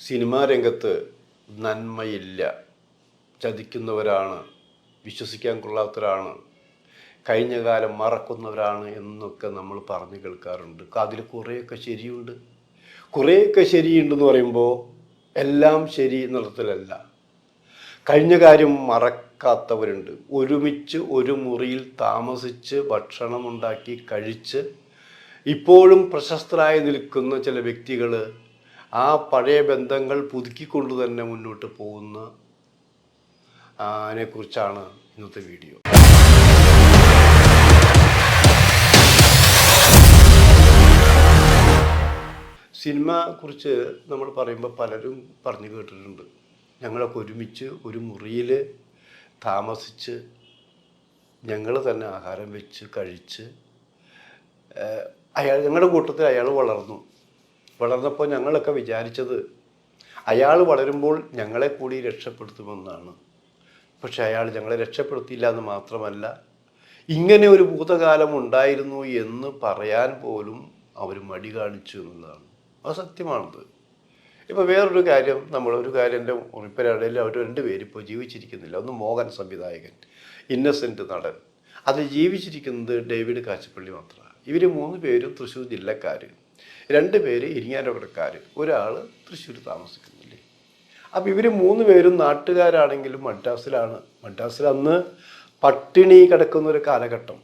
Cinema രംഗത്ത് നന്മയില്ല, ചതിക്കുന്നവരാണ്, വിശ്വസിക്കാൻ കൊള്ളാത്തവരാണ്, കഴിഞ്ഞ കാലം മറക്കുന്നവരാണ് എന്നൊക്കെ നമ്മൾ പറഞ്ഞു കേൾക്കാറുണ്ട്. അതിൽ കുറേയൊക്കെ ശരിയുണ്ട്. കുറേയൊക്കെ ശരിയുണ്ടെന്ന് പറയുമ്പോൾ എല്ലാം ശരി എന്നുള്ളതിലല്ല. കഴിഞ്ഞ കാര്യം മറക്കാത്തവരുണ്ട്. ഒരുമിച്ച് ഒരു മുറിയിൽ താമസിച്ച് ഭക്ഷണമുണ്ടാക്കി കഴിച്ച് ഇപ്പോഴും പ്രശസ്തരായി നിൽക്കുന്ന ചില വ്യക്തികൾ ആ പഴയ ബന്ധങ്ങൾ പുതുക്കിക്കൊണ്ട് തന്നെ മുന്നോട്ട് പോകുന്ന അതിനെക്കുറിച്ചാണ് ഇന്നത്തെ വീഡിയോ. സിനിമ കുറിച്ച് നമ്മൾ പറയുമ്പോൾ പലരും പറഞ്ഞു കേട്ടിട്ടുണ്ട്. ഞങ്ങളൊക്കെ ഒരുമിച്ച് ഒരു മുറിയിൽ താമസിച്ച് ഞങ്ങൾ തന്നെ ആഹാരം വെച്ച് കഴിച്ച് ഞങ്ങളുടെ കൂട്ടത്തിൽ അയാൾ വളർന്നപ്പോൾ ഞങ്ങളൊക്കെ വിചാരിച്ചത് അയാൾ വളരുമ്പോൾ ഞങ്ങളെ കൂടി രക്ഷപ്പെടുത്തുമെന്നാണ്. പക്ഷെ അയാൾ ഞങ്ങളെ രക്ഷപ്പെടുത്തിയില്ല എന്ന് മാത്രമല്ല, ഇങ്ങനെ ഒരു ഭൂതകാലം ഉണ്ടായിരുന്നു എന്ന് പറയാൻ പോലും അവർ മടി കാണിച്ചു എന്നുള്ളതാണ്. അത് സത്യമാണത്. ഇപ്പോൾ വേറൊരു കാര്യം, എൻ്റെ ഉറപ്പിനിടയിൽ അവർ രണ്ടുപേരും ഇപ്പോൾ ജീവിച്ചിരിക്കുന്നില്ല. ഒന്ന് മോഹൻ സംവിധായകൻ, ഇന്നസെൻ്റ് നടൻ. അതിൽ ജീവിച്ചിരിക്കുന്നത് ഡേവിഡ് കാച്ചപ്പള്ളി മാത്രമാണ്. ഇവർ 3 പേരും തൃശ്ശൂർ ജില്ലക്കാർ, 2 പേര് ഇരിങ്ങാലക്കുടക്കാർ, ഒരാൾ തൃശ്ശൂർ താമസിക്കുന്നില്ലേ. അപ്പോൾ ഇവർ 3 പേരും നാട്ടുകാരാണെങ്കിലും മദ്രാസിൽ അന്ന് പട്ടിണി കിടക്കുന്ന ഒരു കാലഘട്ടം.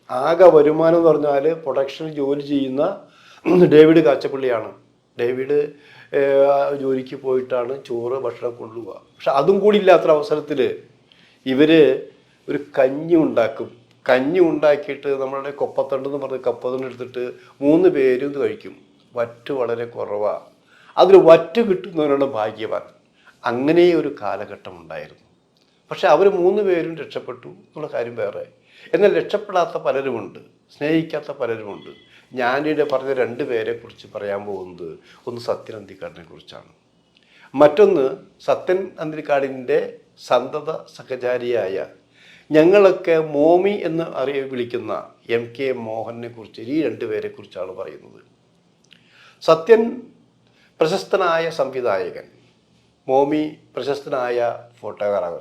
ആകെ വരുമാനം എന്ന് പറഞ്ഞാൽ പ്രൊഡക്ഷനിൽ ജോലി ചെയ്യുന്ന ഡേവിഡ് കാച്ചപ്പള്ളിയാണ്. ഡേവിഡ് ജോലിക്ക് പോയിട്ടാണ് ചോറ് ഭക്ഷണം കൊണ്ടുപോവുക. പക്ഷെ അതും കൂടി ഇല്ലാത്തൊരവസരത്തിൽ ഇവർ ഒരു കഞ്ഞി ഉണ്ടാക്കും. കഞ്ഞി ഉണ്ടാക്കിയിട്ട് നമ്മളുടെ കൊപ്പത്തണ്ടെന്ന് പറഞ്ഞ് കപ്പത്തണ്ട് എടുത്തിട്ട് 3 പേരും ഇത് കഴിക്കും. വറ്റ് വളരെ കുറവാണ്. അതിൽ വറ്റ് കിട്ടുന്നവരാണ് ഭാഗ്യവാൻ. അങ്ങനെ ഒരു കാലഘട്ടം ഉണ്ടായിരുന്നു. പക്ഷെ അവർ 3 പേരും രക്ഷപ്പെട്ടു എന്നുള്ള കാര്യം വേറെ. എന്നാൽ രക്ഷപ്പെടാത്ത പലരുമുണ്ട്, സ്നേഹിക്കാത്ത പലരുമുണ്ട്. ഞാനിവിടെ പറഞ്ഞ 2 പേരെ കുറിച്ച് പറയാൻ പോകുന്നത് ഒന്ന് സത്യൻ അന്തിക്കാടിനെ കുറിച്ചാണ്. മറ്റൊന്ന് സത്യൻ അന്തിക്കാടിൻ്റെ സന്തത സഹചാരിയായ ഞങ്ങളൊക്കെ മോമി എന്ന് വിളിക്കുന്ന MK മോഹനെ കുറിച്ച്, ഈ 2 പേരെ കുറിച്ചാണ് പറയുന്നത്. സത്യൻ പ്രശസ്തനായ സംവിധായകൻ, മോമി പ്രശസ്തനായ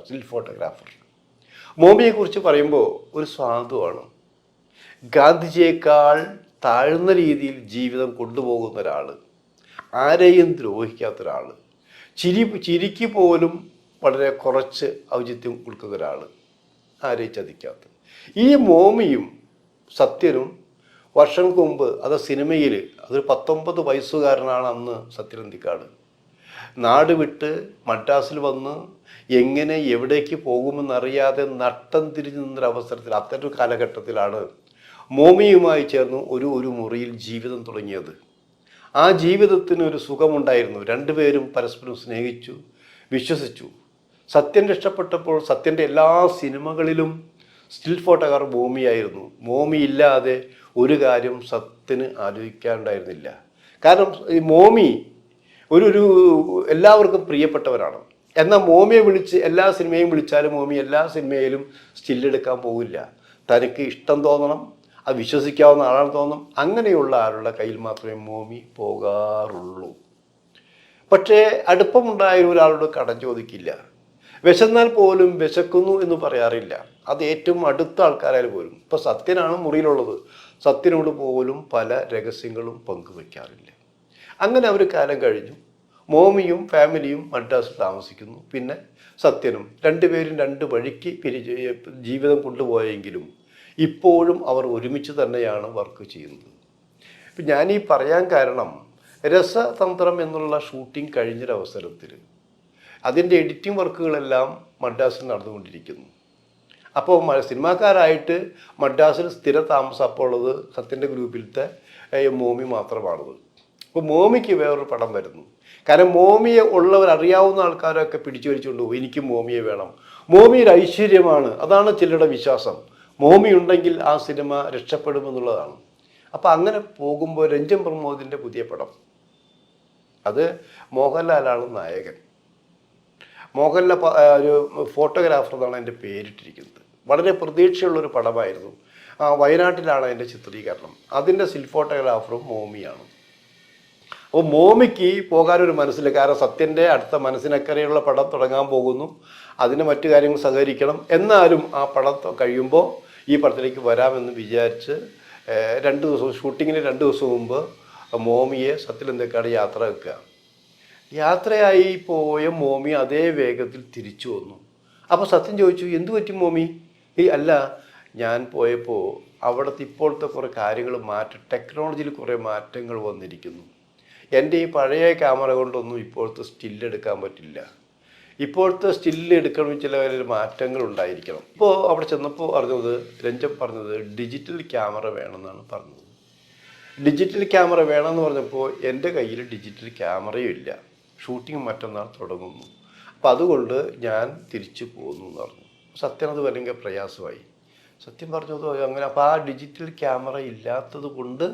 സ്റ്റിൽ ഫോട്ടോഗ്രാഫർ. മോമിയെക്കുറിച്ച് പറയുമ്പോൾ ഒരു സാധുവാണ്. ഗാന്ധിജിയേക്കാൾ താഴ്ന്ന രീതിയിൽ ജീവിതം കൊണ്ടുപോകുന്ന ഒരാൾ, ആരെയും ദ്രോഹിക്കാത്ത ഒരാൾ, ചിരിക്ക് പോലും വളരെ കുറച്ച് ഔചിത്യം കൊടുക്കുന്ന ഒരാൾ, ആരെയും ചതിക്കാത്ത. ഈ മോമിയും സത്യനും വർഷങ്ങൾക്ക് മുമ്പ് അത് സിനിമയിൽ, അതൊരു 19 വയസ്സുകാരനാണ് അന്ന് സത്യൻ അന്തിക്കാട്, നാട് വിട്ട് മദ്രാസിൽ വന്ന് എങ്ങനെ എവിടേക്ക് പോകുമെന്നറിയാതെ നട്ടം തിരിഞ്ഞു നിന്നൊരവസരത്തിൽ, അത്തരൊരു കാലഘട്ടത്തിലാണ് മോമിയുമായി ചേർന്ന് ഒരു മുറിയിൽ ജീവിതം തുടങ്ങിയത്. ആ ജീവിതത്തിന് ഒരു സുഖമുണ്ടായിരുന്നു. 2 പേരും പരസ്പരം സ്നേഹിച്ചു, വിശ്വസിച്ചു. സത്യൻ രക്ഷപ്പെട്ടപ്പോൾ സത്യൻ്റെ എല്ലാ സിനിമകളിലും സ്റ്റിൽ ഫോട്ടോഗ്രാഫർ മോമിയായിരുന്നു. മോമി ഇല്ലാതെ ഒരു കാര്യം സത്യന് ആലോചിക്കാനുണ്ടായിരുന്നില്ല. കാരണം ഈ മോമി ഒരു എല്ലാവർക്കും പ്രിയപ്പെട്ടവരാണ്. എന്നാൽ മോമിയെ വിളിച്ച് എല്ലാ സിനിമയും വിളിച്ചാലും മോമി എല്ലാ സിനിമയിലും സ്റ്റില്ലെടുക്കാൻ പോകില്ല. തനിക്ക് ഇഷ്ടം തോന്നണം, അത് വിശ്വസിക്കാവുന്ന ആളാണ് തോന്നും. അങ്ങനെയുള്ള ആളുടെ കയ്യിൽ മാത്രമേ മോമി പോകാറുള്ളൂ. പക്ഷേ അടുപ്പമുണ്ടായ ഒരാളോട് കടം ചോദിക്കില്ല. വിശന്നാൽ പോലും വിശക്കുന്നു എന്ന് പറയാറില്ല. അത് ഏറ്റവും അടുത്ത ആൾക്കാരായാലും പോലും. ഇപ്പോൾ സത്യനാണ് മുറിയിലുള്ളത്, സത്യനോട് പോലും പല രഹസ്യങ്ങളും പങ്കുവയ്ക്കാറില്ല. അങ്ങനെ അവർ കാലം കഴിഞ്ഞു. മോമിയും ഫാമിലിയും മദ്രാസിൽ താമസിക്കുന്നു. പിന്നെ സത്യനും, 2 പേരും 2 വഴിക്ക് ജീവിതം കൊണ്ടുപോയെങ്കിലും ഇപ്പോഴും അവർ ഒരുമിച്ച് തന്നെയാണ് വർക്ക് ചെയ്യുന്നത്. ഇപ്പം ഞാനീ പറയാൻ കാരണം, രസതന്ത്രം എന്നുള്ള ഷൂട്ടിംഗ് കഴിഞ്ഞൊരവസരത്തിൽ അതിൻ്റെ എഡിറ്റിംഗ് വർക്കുകളെല്ലാം മദ്രാസിൽ നടന്നുകൊണ്ടിരിക്കുന്നു. അപ്പോൾ സിനിമാക്കാരായിട്ട് മദ്രാസിൽ സ്ഥിര താമസം അപ്പോൾ ഉള്ളത് സത്യൻ്റെ ഗ്രൂപ്പിലത്തെ മോമി മാത്രമാണത്. അപ്പോൾ മോമിക്ക് വേറൊരു പടം വരുന്നു. കാരണം മോമിയെ അറിയാവുന്ന ആൾക്കാരൊക്കെ പിടിച്ചു വലിച്ചുകൊണ്ട് പോകും. എനിക്ക് മോമിയെ വേണം, മോമി ഒരു ഐശ്വര്യമാണ്, അതാണ് ചിലരുടെ വിശ്വാസം. മോമി ഉണ്ടെങ്കിൽ ആ സിനിമ രക്ഷപ്പെടുമെന്നുള്ളതാണ്. അപ്പോൾ അങ്ങനെ പോകുമ്പോൾ രഞ്ജൻ പ്രമോദിൻ്റെ പുതിയ പടം, അത് മോഹൻലാലാണ് നായകൻ. മോഹൻലാൽ ഒരു ഫോട്ടോഗ്രാഫർ എന്നാണ് എൻ്റെ പേരിട്ടിരിക്കുന്നത്. വളരെ പ്രതീക്ഷയുള്ളൊരു പടമായിരുന്നു. വയനാട്ടിലാണ് അതിൻ്റെ ചിത്രീകരണം. അതിൻ്റെ സ്റ്റിൽ ഫോട്ടോഗ്രാഫറും മോമിയാണ്. അപ്പോൾ മോമിക്ക് പോകാനൊരു മനസ്സില്ല. കാരണം സത്യൻ്റെ അടുത്ത മനസ്സിനക്കരെയുള്ള പടം തുടങ്ങാൻ പോകുന്നു, അതിന് മറ്റു കാര്യങ്ങൾ സഹകരിക്കണം. എന്നാലും ആ പടം കഴിയുമ്പോൾ ഈ പടത്തിലേക്ക് വരാമെന്ന് വിചാരിച്ച് 2 ദിവസം ഷൂട്ടിങ്ങിന് 2 ദിവസം മുമ്പ് മോമിയെ സത്യനന്ദിക്കാട് യാത്ര വെക്കുക. യാത്രയായി പോയ മോമി അതേ വേഗത്തിൽ തിരിച്ചു വന്നു. അപ്പോൾ സത്യൻ ചോദിച്ചു, എന്തു പറ്റി മോമി? അല്ല, ഞാൻ പോയപ്പോൾ അവിടുത്തെ ഇപ്പോഴത്തെ കുറേ കാര്യങ്ങൾ ടെക്നോളജിയിൽ കുറേ മാറ്റങ്ങൾ വന്നിരിക്കുന്നു. എൻ്റെ ഈ പഴയ ക്യാമറ കൊണ്ടൊന്നും ഇപ്പോഴത്തെ സ്റ്റില്ല് എടുക്കാൻ പറ്റില്ല. ഇപ്പോഴത്തെ സ്റ്റില്ല് എടുക്കണമെങ്കിൽ ചില മാറ്റങ്ങൾ ഉണ്ടായിരിക്കണം. ഇപ്പോൾ അവിടെ ചെന്നപ്പോൾ രഞ്ജൻ പറഞ്ഞത് ഡിജിറ്റൽ ക്യാമറ വേണമെന്നാണ് പറഞ്ഞത്. ഡിജിറ്റൽ ക്യാമറ വേണമെന്ന് പറഞ്ഞപ്പോൾ എൻ്റെ കയ്യിൽ ഡിജിറ്റൽ ക്യാമറയും ഇല്ല. ഷൂട്ടിങ് മറ്റന്നാൾ തുടങ്ങുന്നു. അപ്പം അതുകൊണ്ട് ഞാൻ തിരിച്ചു പോകുന്നു എന്ന് പറഞ്ഞു. സത്യൻ അത് ഭയങ്കര പ്രയാസമായി. സത്യം പറഞ്ഞത് അങ്ങനെ. അപ്പോൾ ആ ഡിജിറ്റൽ ക്യാമറ ഇല്ലാത്തത് കൊണ്ട്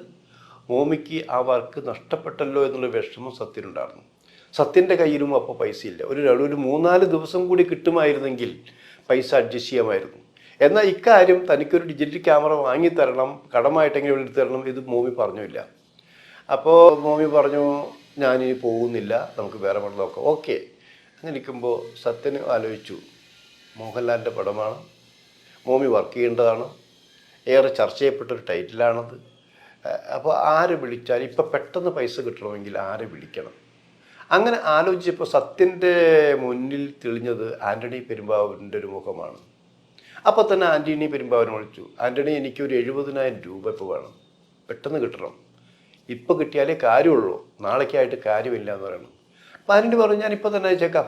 മോമിക്ക് ആ വർക്ക് നഷ്ടപ്പെട്ടല്ലോ എന്നുള്ള വിഷമം സത്യനുണ്ടായിരുന്നു. സത്യൻ്റെ കയ്യിലും അപ്പോൾ പൈസ ഇല്ല. ഒരു 3-4 ദിവസം കൂടി കിട്ടുമായിരുന്നെങ്കിൽ പൈസ അഡ്ജസ്റ്റ് ചെയ്യാമായിരുന്നു. എന്നാൽ ഇക്കാര്യം തനിക്കൊരു ഡിജിറ്റൽ ക്യാമറ വാങ്ങിത്തരണം, കടമായിട്ടെങ്കിലും എടുത്തു തരണം, ഇത് മോമി പറഞ്ഞില്ല. അപ്പോൾ മോമി പറഞ്ഞു, ഞാനിനി പോകുന്നില്ല, നമുക്ക് വേറെ പടം നോക്കാം. ഓക്കെ. അങ്ങനെ ഇരിക്കുമ്പോൾ സത്യന് ആലോചിച്ചു, മോഹൻലാലിൻ്റെ പടമാണ്, മോമി വർക്ക് ചെയ്യേണ്ടതാണ്, ഏറെ ചർച്ച ചെയ്യപ്പെട്ടൊരു ടൈറ്റിലാണത്. അപ്പോൾ ആരെ വിളിച്ചാൽ ഇപ്പം പെട്ടെന്ന് പൈസ കിട്ടണമെങ്കിൽ ആരെ വിളിക്കണം? അങ്ങനെ ആലോചിച്ചപ്പോൾ സത്യൻ്റെ മുന്നിൽ തെളിഞ്ഞത് ആൻ്റണി പെരുമ്പാവൂരിൻ്റെ ഒരു മുഖമാണ്. അപ്പോൾ തന്നെ ആൻ്റണി പെരുമ്പാവൂരിനെ വിളിച്ചു. ആൻ്റണി, എനിക്കൊരു 70,000 രൂപ ഇപ്പോൾ വേണം, പെട്ടെന്ന് കിട്ടണം, ഇപ്പോൾ കിട്ടിയാലേ കാര്യമുള്ളൂ, നാളേക്കായിട്ട് കാര്യമില്ല എന്ന് പറയണം. അപ്പോൾ ആൻ്റണി പറഞ്ഞു, ഞാനിപ്പോൾ തന്നെ അയച്ചേക്കാം.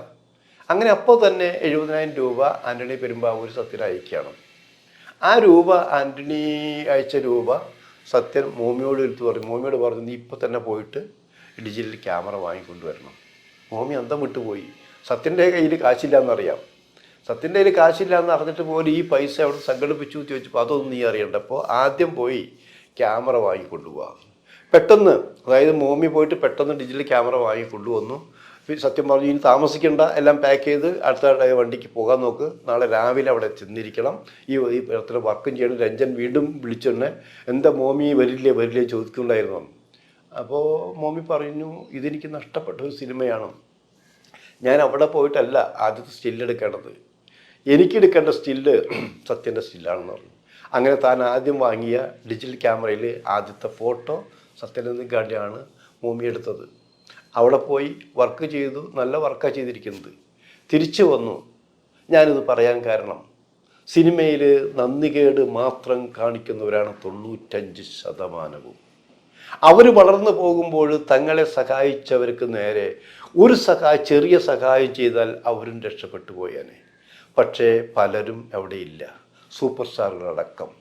അങ്ങനെ അപ്പോൾ തന്നെ 70,000 രൂപ ആൻ്റണി പെരുമ്പാവൂർ സത്യന് അയക്കുകയാണ്. ആ രൂപ ആൻ്റണി അയച്ച രൂപ സത്യൻ മോമിയോട് എടുത്ത് പറഞ്ഞു. മോമിയോട് പറഞ്ഞു, നീ ഇപ്പോൾ തന്നെ പോയിട്ട് ഡിജിറ്റൽ ക്യാമറ വാങ്ങിക്കൊണ്ടുവരണം. മോമി അന്തം വിട്ടുപോയി. സത്യൻ്റെ കയ്യിൽ കാശില്ല എന്നറിയാം. സത്യൻ്റെ കയ്യിൽ കാശില്ല എന്ന് അറിഞ്ഞിട്ട് പോലും ഈ പൈസ അവിടെ സംഘടിപ്പിച്ചു എന്ന് ചോദിച്ചപ്പോൾ അതൊന്നും നീ അറിയണ്ടപ്പോൾ ആദ്യം പോയി ക്യാമറ വാങ്ങിക്കൊണ്ടുപോകാം. പെട്ടെന്ന്, അതായത് മോമി പോയിട്ട് പെട്ടെന്ന് ഡിജിറ്റൽ ക്യാമറ വാങ്ങിക്കൊണ്ടുവന്നു. സത്യം പറഞ്ഞു, ഇനി താമസിക്കേണ്ട, എല്ലാം പാക്ക് ചെയ്ത് അടുത്ത വണ്ടിക്ക് പോകാൻ നോക്ക്, നാളെ രാവിലെ അവിടെ ചെന്നിരിക്കണം, ഈ അത്ര വർക്കും ചെയ്യണം. രഞ്ജൻ വീണ്ടും വിളിച്ചെന്നെ, എന്താ മോമി വരില്ലേ ചോദിക്കുന്നുണ്ടായിരുന്നു. അപ്പോൾ മോമി പറഞ്ഞു, ഇതെനിക്ക് നഷ്ടപ്പെട്ട ഒരു സിനിമയാണ്, ഞാൻ അവിടെ പോയിട്ടല്ല ആദ്യത്തെ സ്റ്റില്ലെടുക്കേണ്ടത്, എനിക്കെടുക്കേണ്ട സ്റ്റില്ല് സത്യൻ്റെ സ്റ്റില്ലാണെന്ന് പറഞ്ഞു. അങ്ങനെ താൻ ആദ്യം വാങ്ങിയ ഡിജിറ്റൽ ക്യാമറയിൽ ആദ്യത്തെ ഫോട്ടോ സത്യനന്ദിക്കാണ്ടിയാണ് മോമി എടുത്തത്. അവിടെ പോയി വർക്ക് ചെയ്തു, നല്ല വർക്കാണ് ചെയ്തിരിക്കുന്നത്. തിരിച്ചു വന്നു. ഞാനിത് പറയാൻ കാരണം, സിനിമയിൽ നന്ദികേട് മാത്രം കാണിക്കുന്നവരാണ് 95%. അവർ വളർന്നു പോകുമ്പോൾ തങ്ങളെ സഹായിച്ചവർക്ക് നേരെ ഒരു ചെറിയ സഹായം ചെയ്താൽ അവരും രക്ഷപ്പെട്ടു പോയേനെ. പക്ഷേ പലരും അവിടെയില്ല, സൂപ്പർ സ്റ്റാറുകളടക്കം.